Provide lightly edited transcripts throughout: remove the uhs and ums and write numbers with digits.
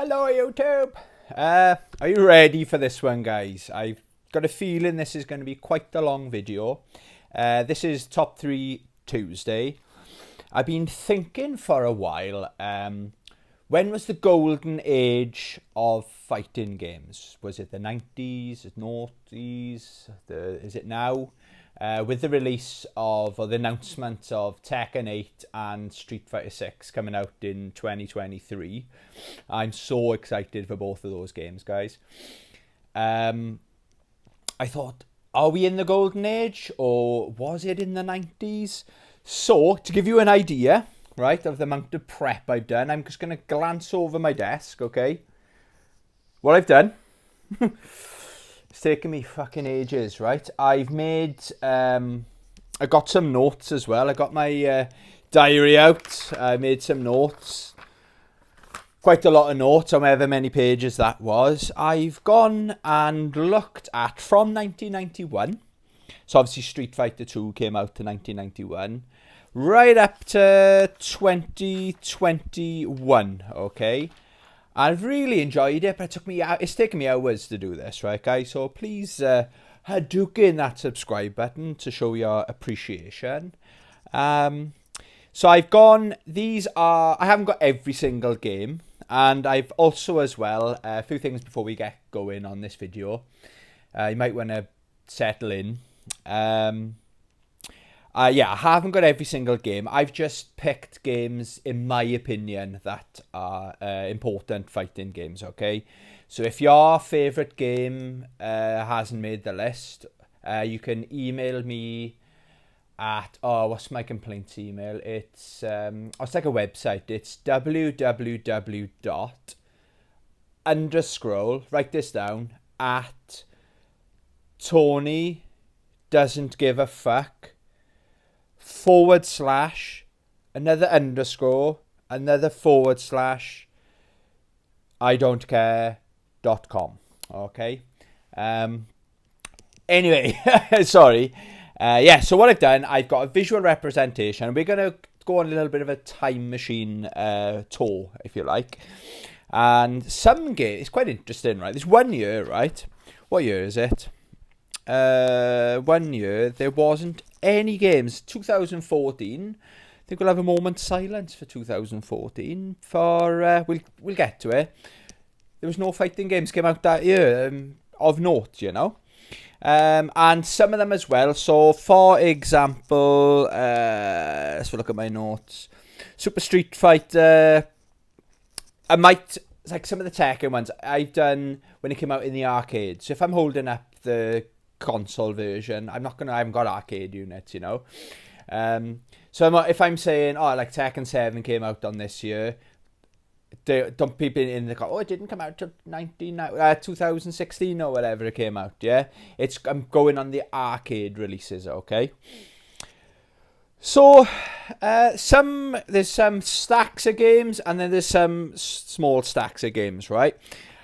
Hello YouTube! Are you ready for this one, guys? I've got a feeling this is going to be quite a long video. This is Top 3 Tuesday. I've been thinking for a while, when was the golden age of fighting games? Was it the 90s, the noughties, is it now? With the release of, or the announcement of Tekken 8 and Street Fighter 6 coming out in 2023. I'm so excited for both of those games, guys. I thought, are we in the golden age or was it in the 90s? So, to give you an idea, right, of the amount of prep I've done, I'm just going to glance over my desk, okay? What I've done... It's taken me fucking ages, right? I've made, I got some notes as well. I got my diary out. I made some notes. Quite a lot of notes, however many pages that was. I've gone and looked at, from 1991, so obviously Street Fighter 2 came out in 1991, right up to 2021, okay? I've really enjoyed it, but it's taken me hours to do this, right, guys? So please hadouken that subscribe button to show your appreciation. So I've gone, I haven't got every single game, and I've also as well, a few things before we get going on this video. You might want to settle in. Yeah, I haven't got every single game. I've just picked games, in my opinion, that are important fighting games, okay? So if your favourite game hasn't made the list, you can email me at, what's my complaints email? It's like a website. It's www._, write this down, at Tony doesn't give a fuck, / another underscore, another / I don't care.com. Okay. Anyway, sorry. Yeah, so what I've done, I've got a visual representation. We're going to go on a little bit of a time machine tour, if you like. And some games, it's quite interesting, right? There's 1 year, right? What year is it? 1 year, there wasn't any games. 2014, I think we'll have a moment's silence for 2014. For we'll get to it. There was no fighting games came out that year of note, you know. And some of them as well. So, for example, let's have a look at my notes. Super Street Fighter. It's like some of the Tekken ones I've done when it came out in the arcade. So if I'm holding up the console version, I haven't got arcade units, you know. So if I'm saying, like Tekken 7 came out on this year, don't people in the it didn't come out till 2016 or whatever it came out, yeah? I'm going on the arcade releases, okay? So, there's some stacks of games, and then there's some small stacks of games, right?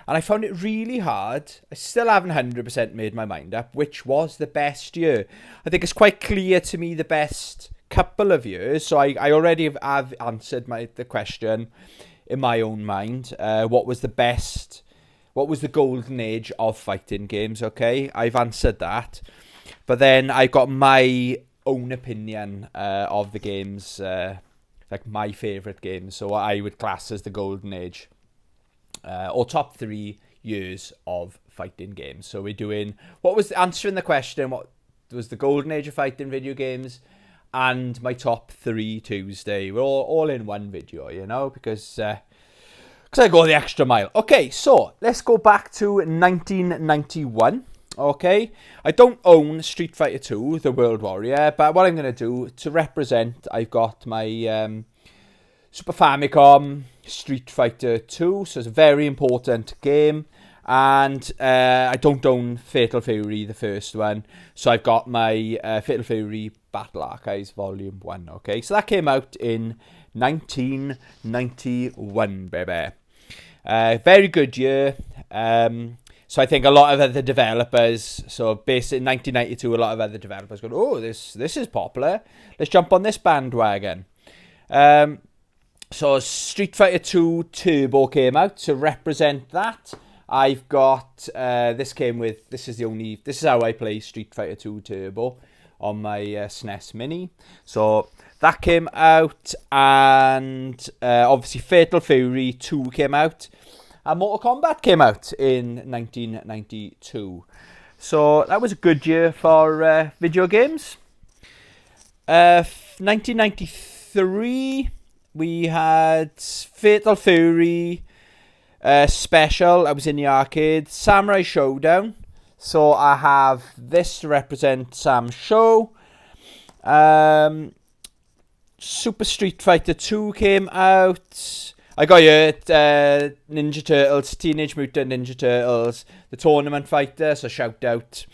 And I found it really hard. I still haven't 100% made my mind up which was the best year. I think it's quite clear to me the best couple of years. So I already have answered the question in my own mind. What was the golden age of fighting games, okay? I've answered that. But then I got my own opinion of the games, like my favourite games. So what I would class as the golden age. Or top 3 years of fighting games. So we're doing, answering the question, what was the golden age of fighting video games, and my top 3 Tuesday. We're all in one video, you know, because I go the extra mile. Okay, so let's go back to 1991. Okay, I don't own Street Fighter 2, The World Warrior, but what I'm going to do to represent, I've got my Super Famicom Street Fighter 2, so it's a very important game. And I don't own Fatal Fury, the first one, so I've got my Fatal Fury Battle Archives Volume 1, okay? So that came out in 1991, baby. Very good year. So I think a lot of other developers, so basically in 1992, a lot of other developers go, oh, this is popular. Let's jump on this bandwagon. So Street Fighter 2 Turbo came out to represent that. I've got this is how I play Street Fighter 2 Turbo on my SNES Mini. So that came out, and obviously Fatal Fury 2 came out, and Mortal Kombat came out in 1992. So that was a good year for video games. 1993, we had Fatal Fury Special. I was in the arcade. Samurai Showdown. So I have this to represent Sam's show. Super Street Fighter 2 came out. I got here Ninja Turtles, Teenage Mutant Ninja Turtles, the Tournament Fighter. So shout out.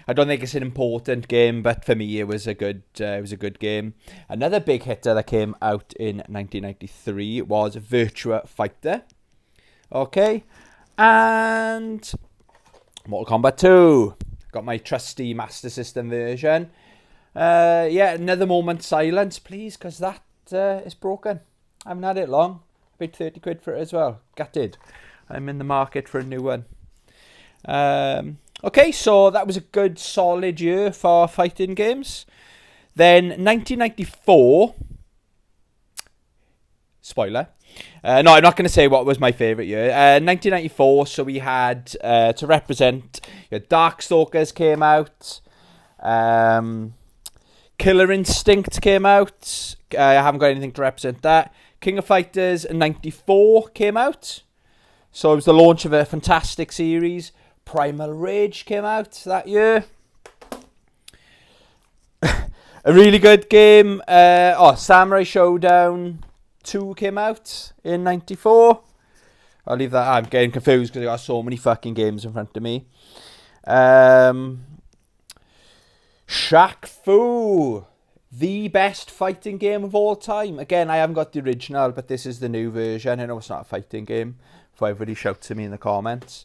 I don't think it's an important game, but for me it was a good game. Another big hitter that came out in 1993 was Virtua Fighter. Okay, and Mortal Kombat 2. Got my trusty Master System version. Another moment silence, please, because that is broken. I haven't had it long. I paid 30 quid for it as well. Gutted. I'm in the market for a new one. Okay, so that was a good solid year for fighting games. Then 1994, spoiler. No, I'm not going to say what was my favourite year. 1994, so we had, to represent, Darkstalkers came out. Killer Instinct came out. I haven't got anything to represent that. King of Fighters 94 came out. So it was the launch of a fantastic series. Primal Rage came out that year. A really good game. Samurai Showdown 2 came out in 94. I'll leave that. I'm getting confused because I got so many fucking games in front of me. Shaq Fu, the best fighting game of all time. Again, I haven't got the original, but this is the new version. I know it's not a fighting game, before everybody shouts at me in the comments.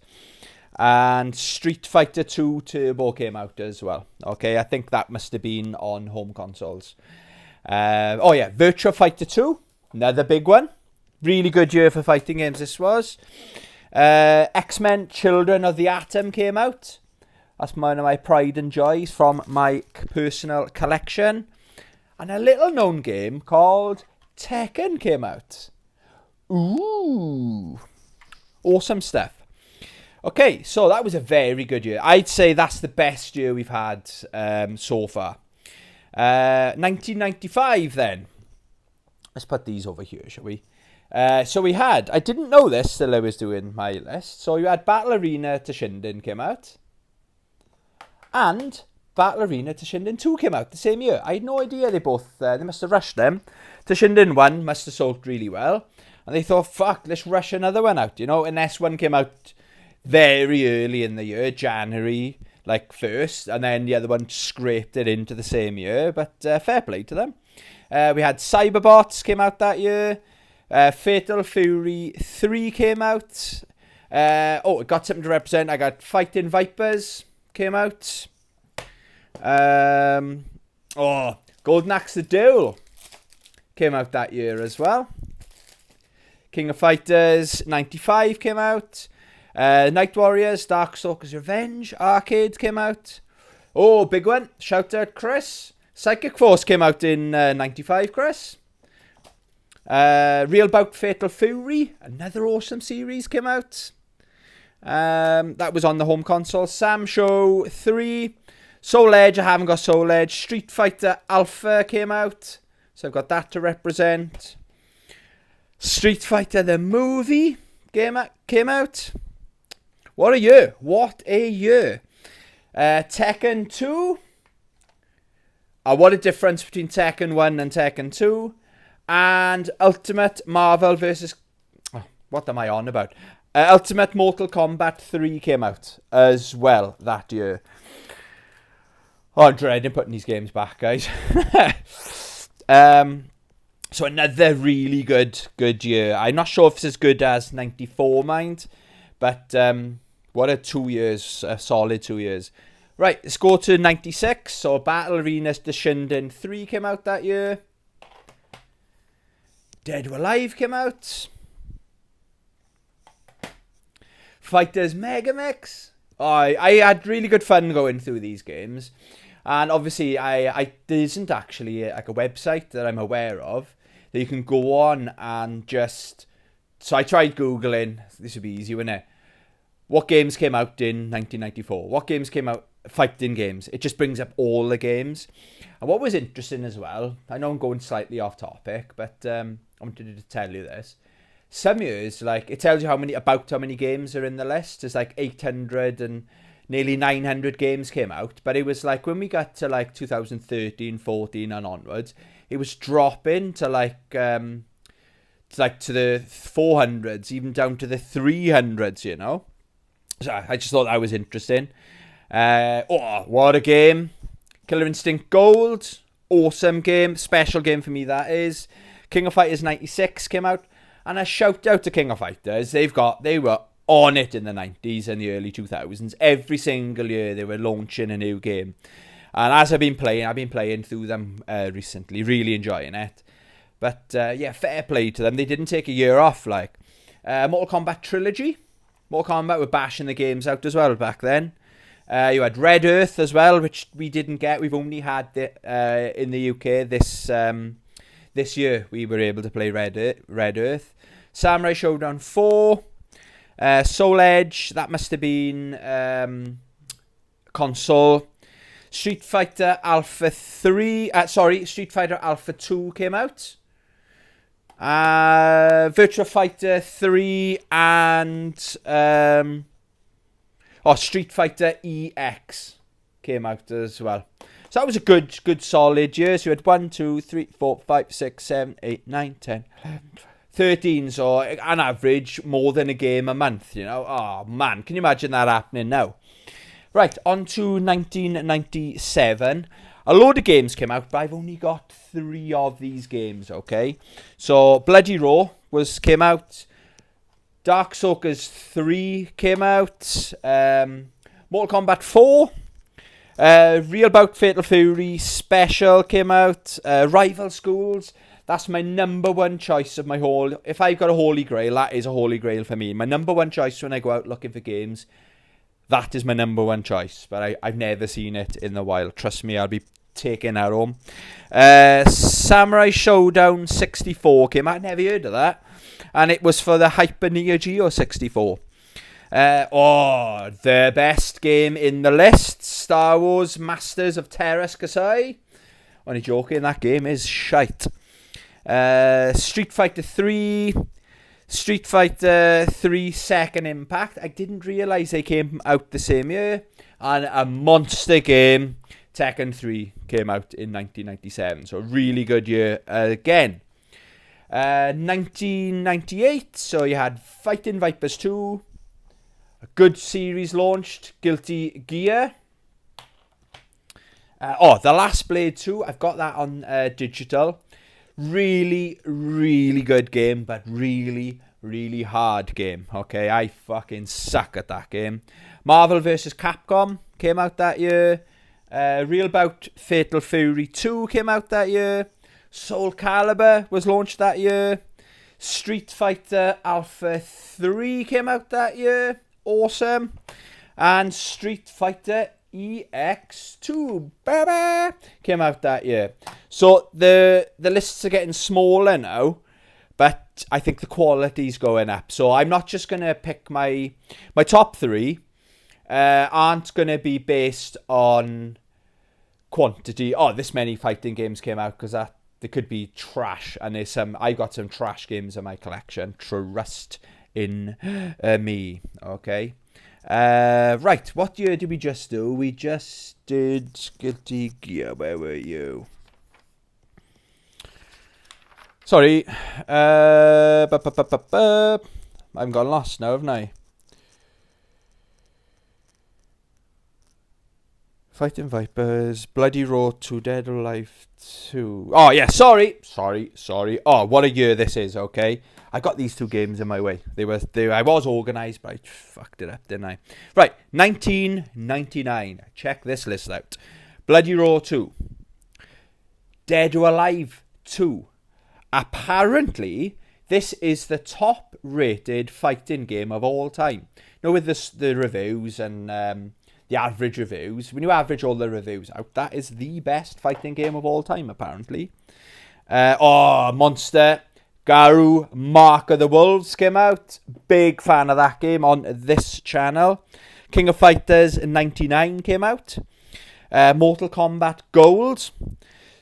And Street Fighter 2 Turbo came out as well. Okay, I think that must have been on home consoles. Virtua Fighter 2, another big one. Really good year for fighting games this was. X-Men Children of the Atom came out. That's one of my pride and joys from my personal collection. And a little known game called Tekken came out. Ooh, awesome stuff. Okay, so that was a very good year. I'd say that's the best year we've had so far. 1995 then. Let's put these over here, shall we? So we had, I didn't know this till I was doing my list. So you had Battle Arena to Shinden came out. And Battle Arena to Shinden 2 came out the same year. I had no idea they both, they must have rushed them. To Shinden 1 must have sold really well. And they thought, fuck, let's rush another one out, you know. And S1 came out very early in the year, January, like 1st, and then the other one scraped it into the same year, but fair play to them. We had Cyberbots came out that year. Fatal Fury 3 came out. It got something to represent. I got Fighting Vipers came out. Golden Axe the Duel came out that year as well. King of Fighters 95 came out. Night Warriors, Darkstalkers Revenge Arcade came out. Oh, big one. Shout out, Chris. Psychic Force came out in 95, Chris. Real Bout Fatal Fury, another awesome series, came out. That was on the home console. Sam Show 3. Soul Edge, I haven't got Soul Edge. Street Fighter Alpha came out. So I've got that to represent. Street Fighter the movie came out. What a year. What a year. Tekken 2. What a difference between Tekken 1 and Tekken 2. And Ultimate Marvel versus... what am I on about? Ultimate Mortal Kombat 3 came out as well that year. I'm dreading putting these games back, guys. So another really good year. I'm not sure if it's as good as 94, mind. But what a 2 years, a solid 2 years. Right, let's go to 96. So Battle Arena to Shinden 3 came out that year. Dead or Alive came out. Fighters Megamix. I had really good fun going through these games. And obviously, there isn't actually like a website that I'm aware of that you can go on and just... So I tried Googling. This would be easy, wouldn't it? What games came out in 1994? What games came out? Fighting games. It just brings up all the games. And what was interesting as well, I know I'm going slightly off topic, but I wanted to tell you this. Some years, like, it tells you how many games are in the list. There's like 800 and nearly 900 games came out. But it was like when we got to like 2013, 14 and onwards, it was dropping to like to the 400s, even down to the 300s, you know. So I just thought that was interesting. What a game. Killer Instinct Gold. Awesome game. Special game for me, that is. King of Fighters 96 came out. And a shout out to King of Fighters. They were on it in the 90s and the early 2000s. Every single year they were launching a new game. And as I've been playing through them recently. Really enjoying it. But yeah, fair play to them. They didn't take a year off. Like Mortal Kombat Trilogy. Mortal Kombat were bashing the games out as well back then. You had Red Earth as well, which we didn't get. We've only had in the UK this year. We were able to play Red Earth. Samurai Showdown 4. Soul Edge, that must have been console. Street Fighter Alpha 3. Street Fighter Alpha 2 came out. Virtua Fighter 3 and Street Fighter EX came out as well. So that was a good solid year. So you had 1, 2, 3, 4, 5, 6, 7, 8, 9, 10, 13. So on average, more than a game a month, you know. Oh man, can you imagine that happening now? Right, on to 1997. A load of games came out, but I've only got 3 of these games, okay? So Bloody Roar came out. Darkstalkers 3 came out. Mortal Kombat 4. Real Bout Fatal Fury Special came out. Rival Schools. That's my number one choice of my whole... If I've got a holy grail, that is a holy grail for me. My number one choice when I go out looking for games, that is my number one choice. But I've never seen it in the wild. Trust me, I'll be taking that home. Samurai Showdown 64 came out. I never heard of that. And it was for the Hyper Neo Geo 64. The best game in the list. Star Wars Masters of Teräs Käsi. Only joking, that game is shite. Street Fighter 3. Street Fighter 3 Second Impact. I didn't realise they came out the same year. And a monster game, Tekken 3, came out in 1997. So a really good year again. 1998, so you had Fighting Vipers 2. A good series launched, Guilty Gear. The Last Blade 2, I've got that on digital. Really, really good game, but really, really hard game. Okay, I fucking suck at that game. Marvel vs. Capcom came out that year. Real Bout Fatal Fury 2 came out that year. Soul Calibur was launched that year. Street Fighter Alpha 3 came out that year. Awesome. And Street Fighter EX2 baby, came out that year. So the lists are getting smaller now, but I think the quality's going up. So I'm not just going to pick my top 3 aren't going to be based on quantity. This many fighting games came out, because they could be trash, and I got some trash games in my collection. Trust in me, okay? Right, what year did we just do? We just did Guilty Gear. Where were you? Sorry. I've gone lost now, haven't I? Fighting Vipers, Bloody Roar 2, Dead or Alive 2. Oh, yeah, sorry. Oh, what a year this is, okay? I got these 2 games in my way. I was organised, but I fucked it up, didn't I? Right, 1999. Check this list out. Bloody Roar 2. Dead or Alive 2. apparently, this is the top rated fighting game of all time. You know, with the reviews and the average reviews, when you average all the reviews out, that is the best fighting game of all time, apparently. Monster Garou Mark of the Wolves came out. Big fan of that game on this channel. King of Fighters 99 came out. Mortal Kombat Gold.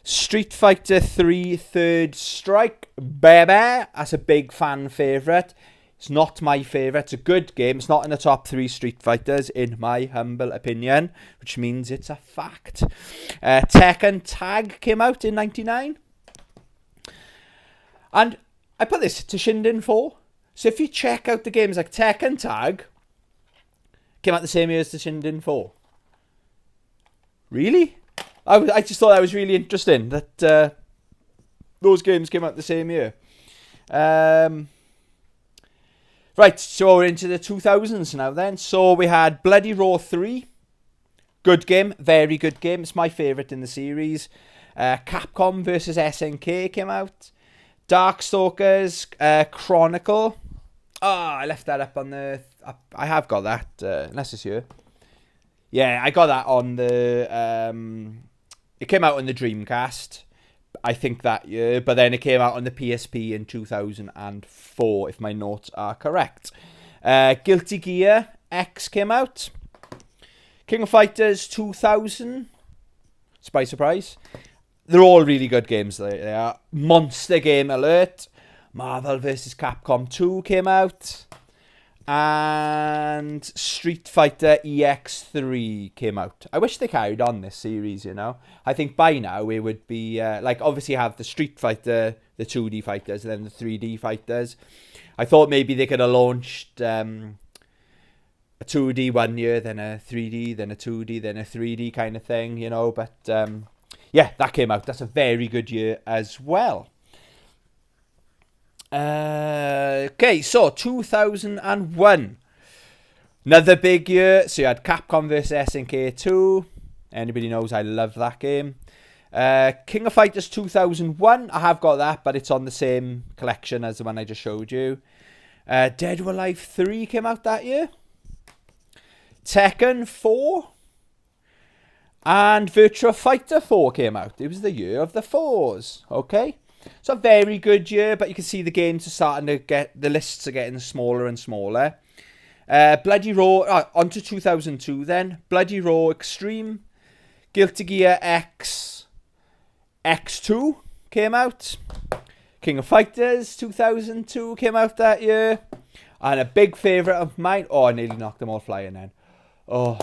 Street Fighter 3 Third Strike. Baby. That's a big fan favourite. It's not my favourite. It's a good game. It's not in the top 3 Street Fighters, in my humble opinion, which means it's a fact. Tekken Tag came out in 99. And I put this to Shinden 4. So if you check out the games like Tekken Tag, came out the same year as the Shinden 4. Really? I just thought that was really interesting that those games came out the same year. Right, so we're into the 2000s now then. So we had Bloody Roar 3. Good game, very good game. It's my favourite in the series. Capcom vs SNK came out. Darkstalkers Chronicle. I left that up on the... I have got that, unless it's here. Yeah, I got that on the... it came out on the Dreamcast, I think that year, but then it came out on the PSP in 2004, if my notes are correct. Guilty Gear X came out. King of Fighters 2000. Surprise. They're all really good games. They are. Monster Game Alert. Marvel vs. Capcom 2 came out. And Street Fighter EX3 came out. I wish they carried on this series, you know. I think by now it would be, obviously have the Street Fighter, the 2D fighters, and then the 3D fighters. I thought maybe they could have launched a 2D one year, then a 3D, then a 2D, then a 3D kind of thing, you know. But, yeah, that came out. That's a very good year as well. Okay, so 2001. Another big year. So you had Capcom vs SNK 2. Anybody knows I love that game. King of Fighters 2001. I have got that, but it's on the same collection as the one I just showed you. Dead or Alive 3 came out that year. Tekken 4. And Virtua Fighter 4 came out. It was the year of the 4s. Okay. So a very good year, but you can see the games are starting to get, the lists are getting smaller and smaller. Bloody Roar, on to 2002 then. Bloody Roar Extreme. Guilty Gear X X2 came out. King of Fighters 2002 came out that year. And a big favourite of mine, I nearly knocked them all flying then. Allah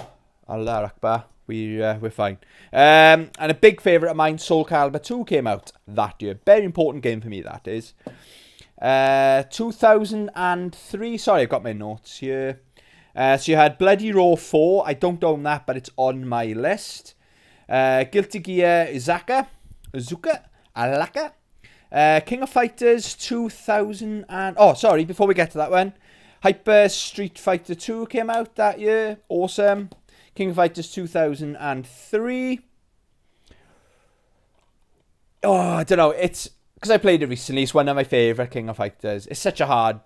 Akbar. We're fine. And a big favourite of mine, Soul Calibur 2 came out that year. Very important game for me, that is. 2003. Sorry, I've got my notes here. So you had Bloody Roar 4. I don't own that, but it's on my list. Guilty Gear Izaka. Alaka. King of Fighters 2000 and... before we get to that one. Hyper Street Fighter 2 came out that year. Awesome. King of Fighters 2003. I don't know. It's because I played it recently. It's one of my favourite King of Fighters. It's such a hard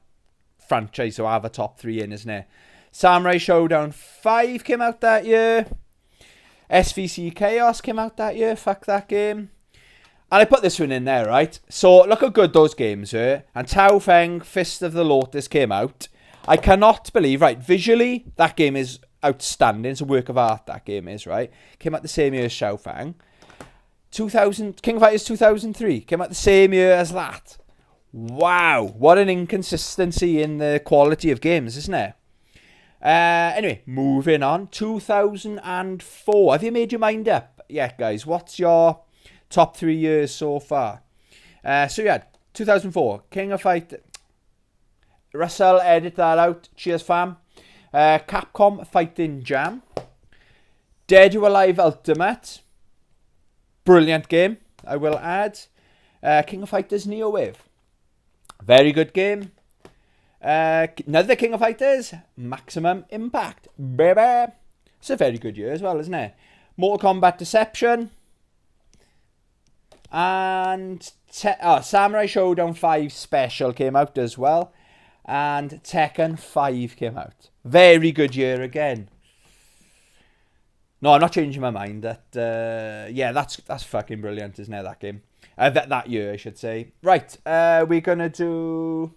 franchise to have a top 3 in, isn't it? Samurai Showdown 5 came out that year. SVC Chaos came out that year. Fuck that game. And I put this one in there, right? So look how good those games were. And Tao Feng Fist of the Lotus came out. I cannot believe, right, visually, that game is outstanding. It's a work of art, that game is, right? Came out the same year as Shao Fang. King of Fighters 2003 came out the same year as that. Wow, what an inconsistency in the quality of games, isn't it? Anyway, moving on. 2004. Have you made your mind up? Yeah, guys, what's your top 3 years so far? So you had 2004, King of Fighters. Russell, edit that out. Cheers, fam. Capcom Fighting Jam. Dead or Alive Ultimate. Brilliant game, I will add. King of Fighters Neo Wave. Very good game. Another King of Fighters. Maximum Impact. Baby. It's a very good year as well, isn't it? Mortal Kombat Deception. And Samurai Showdown 5 Special came out as well. And Tekken 5 came out. Very good year again. No, I'm not changing my mind. Yeah, that's fucking brilliant, isn't it, that game? That year, I should say. Right, we're going to do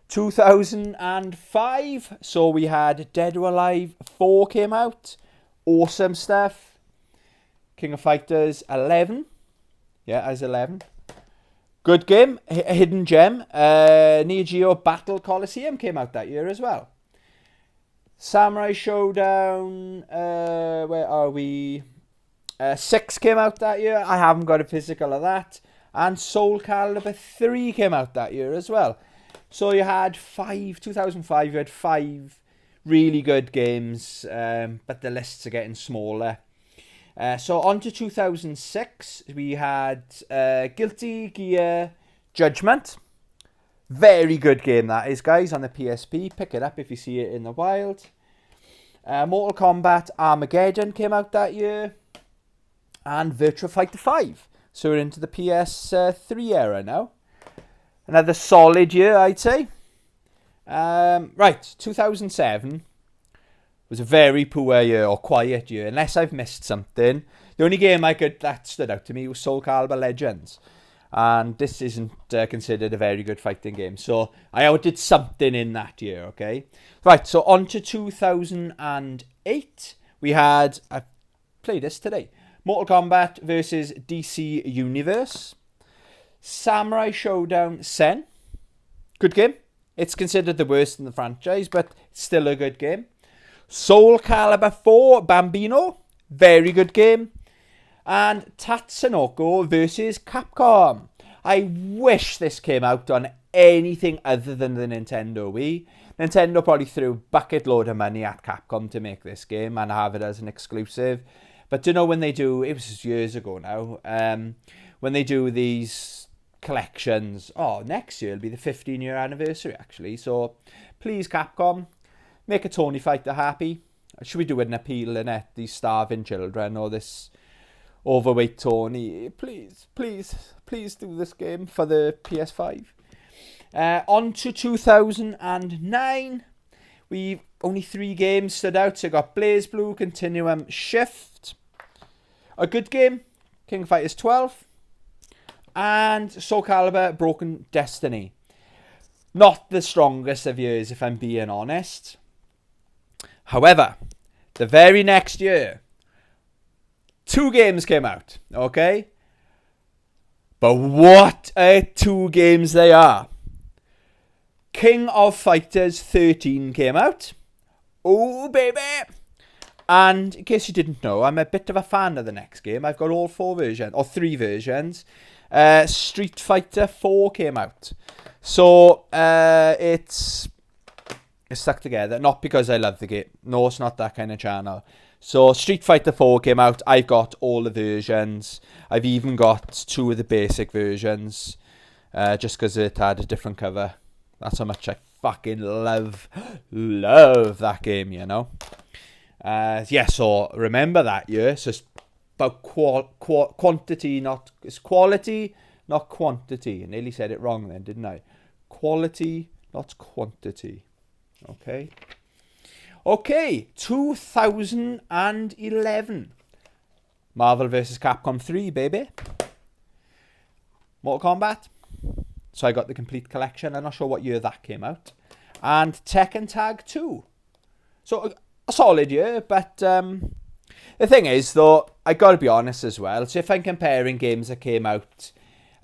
2005. So we had Dead or Alive 4 came out. Awesome stuff. King of Fighters 11. Yeah, as 11. Good game. A hidden gem. Neo Geo Battle Coliseum came out that year as well. Samurai Showdown, where are we? 6 came out that year. I haven't got a physical of that. And Soul Calibur 3 came out that year as well. So you had 2005, you had 5 really good games, but the lists are getting smaller. So on to 2006, we had Guilty Gear Judgment. Very good game that is, guys, on the PSP. Pick it up if you see it in the wild. Mortal Kombat Armageddon came out that year. And Virtua Fighter 5. So we're into the PS3 era now. Another solid year, I'd say. Right, 2007 was a very poor year, or quiet year, unless I've missed something. The only game that stood out to me was Soul Calibur Legends. And this isn't considered a very good fighting game. So I outdid something in that year, okay? Right, so on to 2008. We had, I played this today, Mortal Kombat versus DC Universe. Samurai Showdown Sen. Good game. It's considered the worst in the franchise, but it's still a good game. Soul Calibur 4 Bambino. Very good game. And Tatsunoko versus Capcom. I wish this came out on anything other than the Nintendo Wii. Nintendo probably threw a bucket load of money at Capcom to make this game and have it as an exclusive. But do you know when they do, it was years ago now, when they do these collections, next year will be the 15-year anniversary actually. So please Capcom, make a Tony Fighter happy. Should we do an appeal in it? These starving children or this overweight Tony. Please do this game for the PS5. On to 2009. We've only 3 games stood out. So we got BlazBlue Continuum Shift. A good game. King of Fighters 12. And Soul Calibur Broken Destiny. Not the strongest of years, if I'm being honest. However, the very next year, 2 games came out, okay? But what 2 games they are. King of Fighters 13 came out. Oh, baby! And in case you didn't know, I'm a bit of a fan of the next game. I've got all 4 versions, or 3 versions. Street Fighter 4 came out. So, it's stuck together. Not because I love the game. No, it's not that kind of channel. So Street Fighter 4 came out. I've got all the versions. I've even got 2 of the basic versions. Just because it had a different cover. That's how much I fucking love that game, you know. Yeah, so remember that year. So it's about quantity, it's quality, not quantity. I nearly said it wrong then, didn't I? Quality, not quantity. Okay, 2011. Marvel vs. Capcom 3, baby. Mortal Kombat. So I got the complete collection. I'm not sure what year that came out. And Tekken Tag 2. So a solid year, but the thing is, though, I got to be honest as well. So if I'm comparing games that came out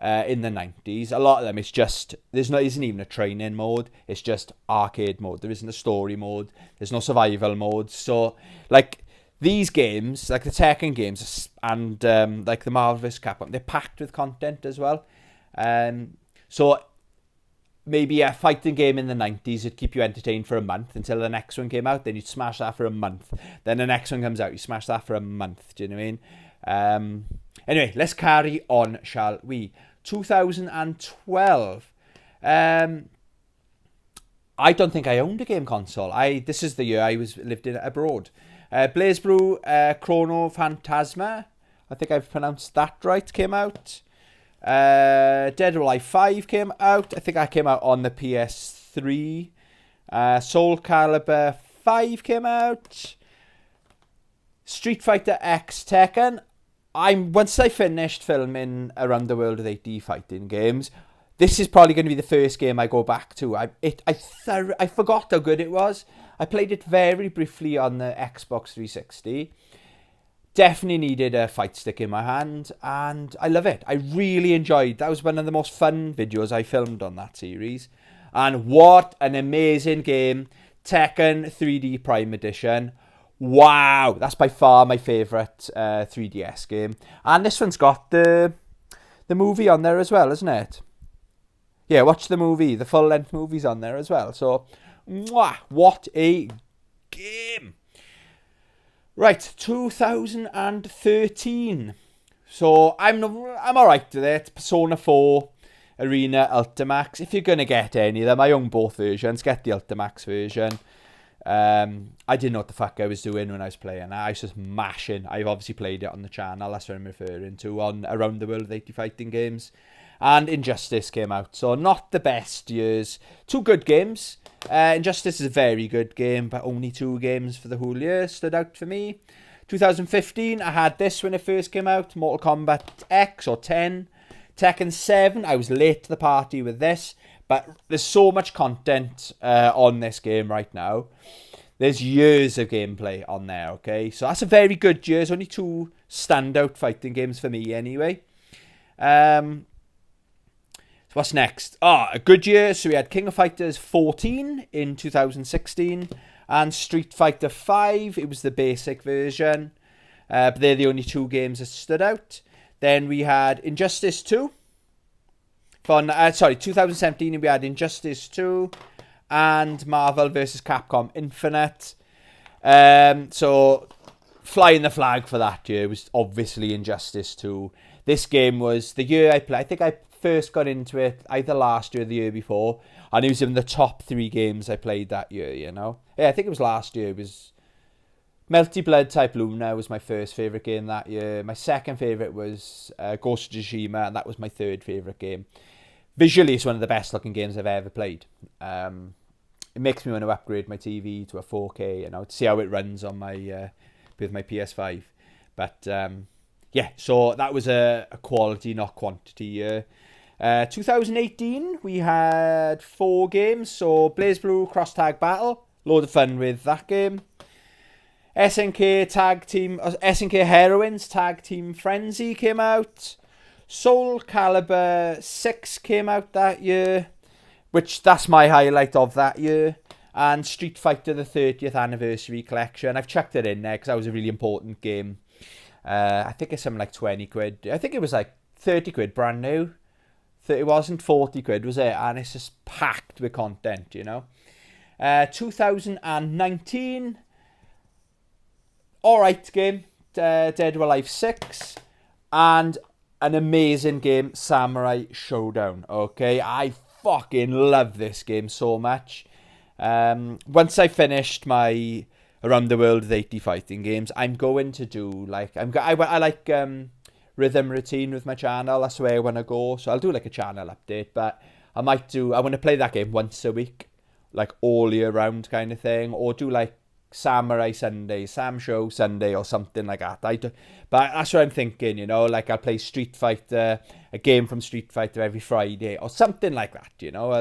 in the 90s, a lot of them, it's just, isn't even a training mode. It's just arcade mode. There isn't a story mode. There's no survival mode. So, like, these games, like the Tekken games and like the Marvel vs. Capcom, they're packed with content as well. So maybe a fighting game in the 90s would keep you entertained for a month until the next one came out. Then you'd smash that for a month. Then the next one comes out. You smash that for a month. Do you know what I mean? Anyway, let's carry on, shall we? 2012. I don't think I owned a game console. This is the year I lived in abroad. BlazBlue Chrono Phantasma. I think I've pronounced that right. Came out. Dead or Alive 5 came out. I think I came out on the PS3. Soul Calibur 5 came out. Street Fighter X Tekken. Once I finished filming Around the World with 80 fighting games, this is probably going to be the first game I go back to. I forgot how good it was. I played it very briefly on the Xbox 360. Definitely needed a fight stick in my hand, and I love it. I really enjoyed. That was one of the most fun videos I filmed on that series. And what an amazing game. Tekken 3D Prime Edition. Wow, that's by far my favourite 3DS game. And this one's got the movie on there as well, isn't it? Yeah, watch the movie. The full-length movie's on there as well. So, mwah, what a game. Right, 2013. So, I'm alright with it. Persona 4, Arena, Ultimax. If you're going to get any of them, I own both versions. Get the Ultimax version. I didn't know what the fuck I was doing when I was playing. I was just mashing. I've obviously played it on the channel. That's what I'm referring to, on Around the World with 80 fighting games. And Injustice came out. So not the best years. Two good games. Injustice is a very good game, but only 2 games for the whole year stood out for me. 2015, I had this when it first came out. Mortal Kombat X or 10. Tekken 7, I was late to the party with this. But there's so much content on this game right now. There's years of gameplay on there, okay? So that's a very good year. There's only 2 standout fighting games for me anyway. So what's next? A good year. So we had King of Fighters 14 in 2016. And Street Fighter 5. It was the basic version. But they're the only 2 games that stood out. Then we had Injustice 2. 2017 we had Injustice 2 and Marvel vs. Capcom Infinite. So flying the flag for that year was obviously Injustice 2. This game was the year I played. I think I first got into it either last year or the year before, and it was in the top 3 games I played that year, you know. Yeah, I think it was last year. It was Melty Blood Type Luna was my first favourite game that year. My second favourite was Ghost of Tsushima, and that was my third favourite game. Visually, it's one of the best looking games I've ever played. It makes me want to upgrade my TV to a 4K, you know, to see how it runs on my with my PS5. But yeah, so that was a quality, not quantity year. 2018, we had 4 games. So BlazBlue Cross Tag Battle, load of fun with that game. SNK Heroines Tag Team Frenzy came out. Soul Calibur 6 came out that year, which that's my highlight of that year. And Street Fighter the 30th Anniversary Collection. I've chucked it in there because that was a really important game. I think it's something like 20 quid. I think it was like 30 quid brand new. It wasn't 40 quid, was it? And it's just packed with content, you know. 2019, alright game, Dead or Alive 6. And an amazing game, Samurai Showdown. Okay, I fucking love this game so much. Once I finished my Around the World with 80 fighting games, I'm going to do like I like rhythm routine with my channel. That's where I want to go. So I'll do like a channel update, but I want to play that game once a week, like all year round kind of thing, or do like Samurai Sunday, Sam Show Sunday or something like that. But that's what I'm thinking, you know, like I'll play Street Fighter, a game from Street Fighter every Friday or something like that, you know.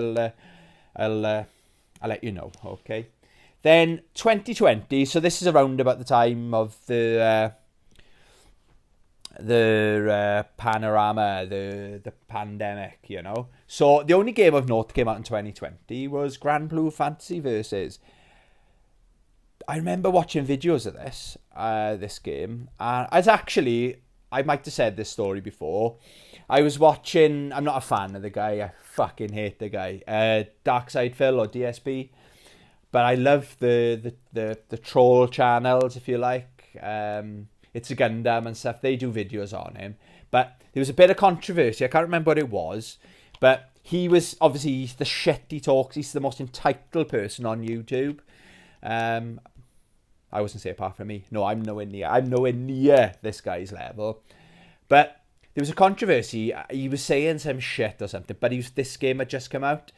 I'll let you know, okay. Then 2020, so this is around about the time of the panorama, the pandemic, you know. So the only game of note that came out in 2020 was Grand Blue Fantasy Versus. I remember watching videos of this game, and I might have said this story before. I was watching, I'm not a fan of the guy, I fucking hate the guy, Darkside Phil or DSP, but I love the troll channels, if you like. It's a Gundam and stuff, they do videos on him, but there was a bit of controversy, I can't remember what it was, but he's the shit he talks, he's the most entitled person on YouTube. I wasn't say apart from me. No, I'm nowhere near this guy's level. But there was a controversy. He was saying some shit or something, but this game had just come out.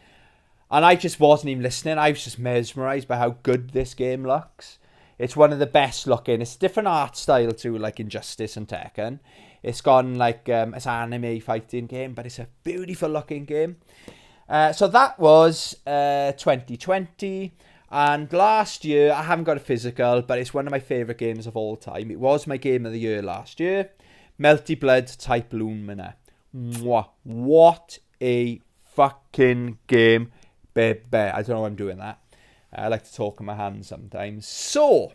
And I just wasn't even listening. I was just mesmerised by how good this game looks. It's one of the best looking. It's a different art style to like Injustice and Tekken. It's gone like it's an anime fighting game, but it's a beautiful looking game. So that was 2020. And last year, I haven't got a physical, but it's one of my favourite games of all time. It was my game of the year last year. Melty Blood Type Lumina. Mwah. What a fucking game. Baby. I don't know why I'm doing that. I like to talk in my hands sometimes. So,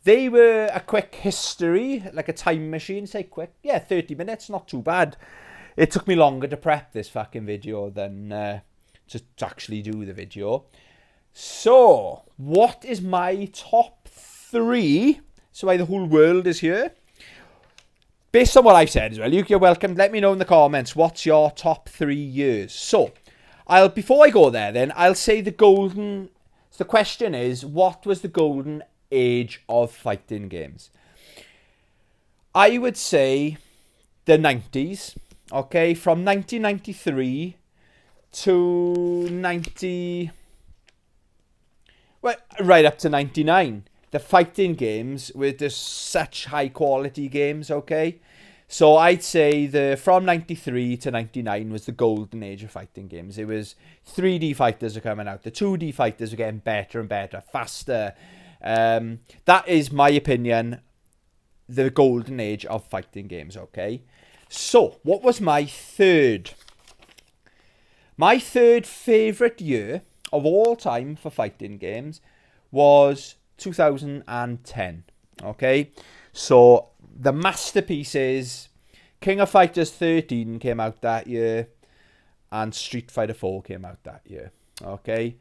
they were a quick history, like a time machine. Say quick. Yeah, 30 minutes, not too bad. It took me longer to prep this fucking video than to actually do the video. So, what is my top 3? So why the whole world is here. Based on what I've said as well, you're welcome. Let me know in the comments, what's your top 3 years? So, before I go there then, I'll say the question is, what was the golden age of fighting games? I would say the 90s, okay? From 1993 to right up to 99. The fighting games were just such high quality games, okay? So I'd say from 93 to 99 was the golden age of fighting games. It was 3D fighters are coming out. The 2D fighters are getting better and better, faster. That is my opinion, the golden age of fighting games, okay? So, what was my third? My third favourite year of all time for fighting games was 2010, okay? So, the masterpieces, King of Fighters 13 came out that year, and Street Fighter 4 came out that year, okay?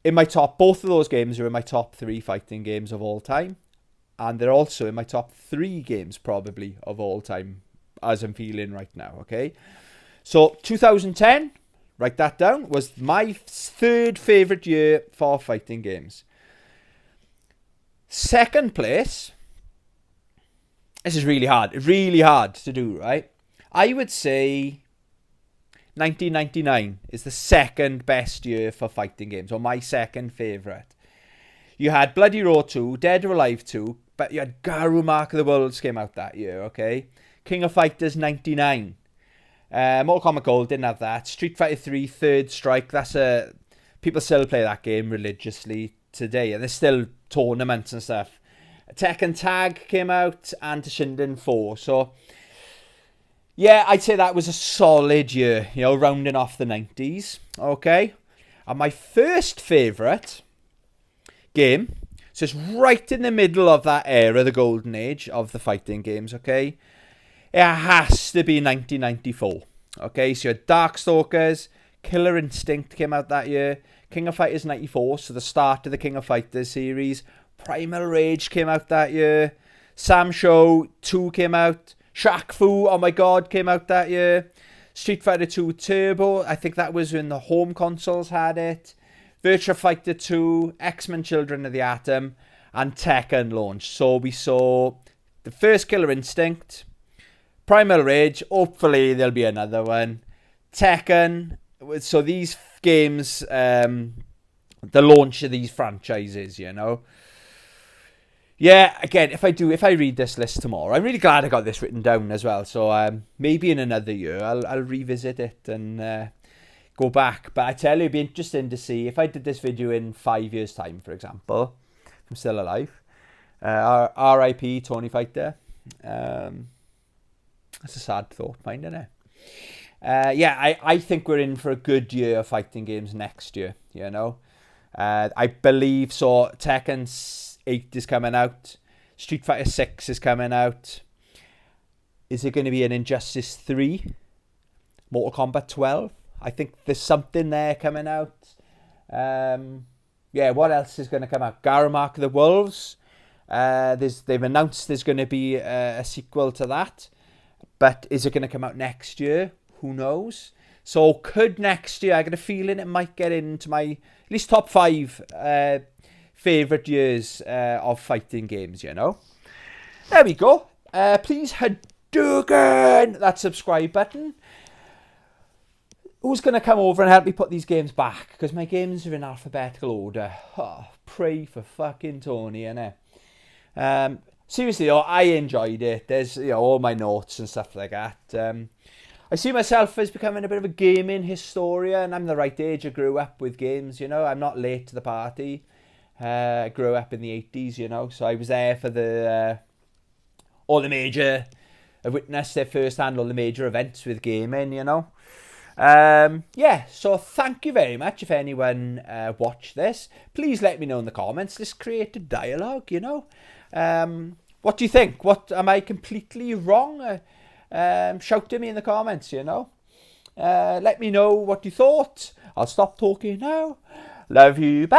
Both of those games are in my top 3 fighting games of all time, and they're also in my top 3 games probably of all time, as I'm feeling right now, okay? So, 2010, write that down, was my third favourite year for fighting games. Second place, this is really hard to do, right? I would say 1999 is the second best year for fighting games, or my second favourite. You had Bloody Roar 2, Dead or Alive 2, but you had Garou Mark of the Worlds came out that year, okay? King of Fighters 99. Mortal Kombat Gold didn't have that. Street Fighter 3 Third Strike, people still play that game religiously today, and there's still tournaments and stuff. Tekken Tag came out, and Shinden 4. So, yeah, I'd say that was a solid year, rounding off the 90s, okay? And my first favourite game, so it's right in the middle of that era, the golden age of the fighting games, okay? It has to be 1994, okay? So you had Darkstalkers, Killer Instinct came out that year, King of Fighters 94, so the start of the King of Fighters series, Primal Rage came out that year, Sam Show 2 came out, Shaq Fu, oh my god, came out that year, Street Fighter 2 Turbo, I think that was when the home consoles had it, Virtua Fighter 2, X-Men Children of the Atom, and Tekken launched. So we saw the first Killer Instinct, Primal Rage, hopefully there'll be another one, Tekken. So these games, the launch of these franchises, Yeah, again, if I read this list tomorrow, I'm really glad I got this written down as well. So maybe in another year, I'll revisit it and go back. But I tell you, it'd be interesting to see if I did this video in 5 years' time, for example, if I'm still alive. R.I.P. Tony Fighter. That's a sad thought, isn't it? Yeah, I think we're in for a good year of fighting games next year, I believe so. Tekken 8 is coming out. Street Fighter 6 is coming out. Is it going to be an Injustice 3? Mortal Kombat 12? I think there's something there coming out. Yeah, what else is going to come out? Garou Mark of the Wolves. They've announced there's going to be a sequel to that. But is it going to come out next year? Who knows? So could next year, I got a feeling it might get into my at least top 5 favourite years of fighting games, There we go. Please Dugan, that subscribe button. Who's going to come over and help me put these games back? Because my games are in alphabetical order. Oh, pray for fucking Tony, innit? Seriously, though, I enjoyed it. There's all my notes and stuff like that. I see myself as becoming a bit of a gaming historian. I'm the right age. I grew up with games, I'm not late to the party. I grew up in the 80s, so I was there for all the major... I witnessed it firsthand, all the major events with gaming, so thank you very much if anyone watched this. Please let me know in the comments. Let's create a dialogue, what do you think? What am I completely wrong? Shout at me in the comments, let me know what you thought. I'll stop talking now. Love you, bye.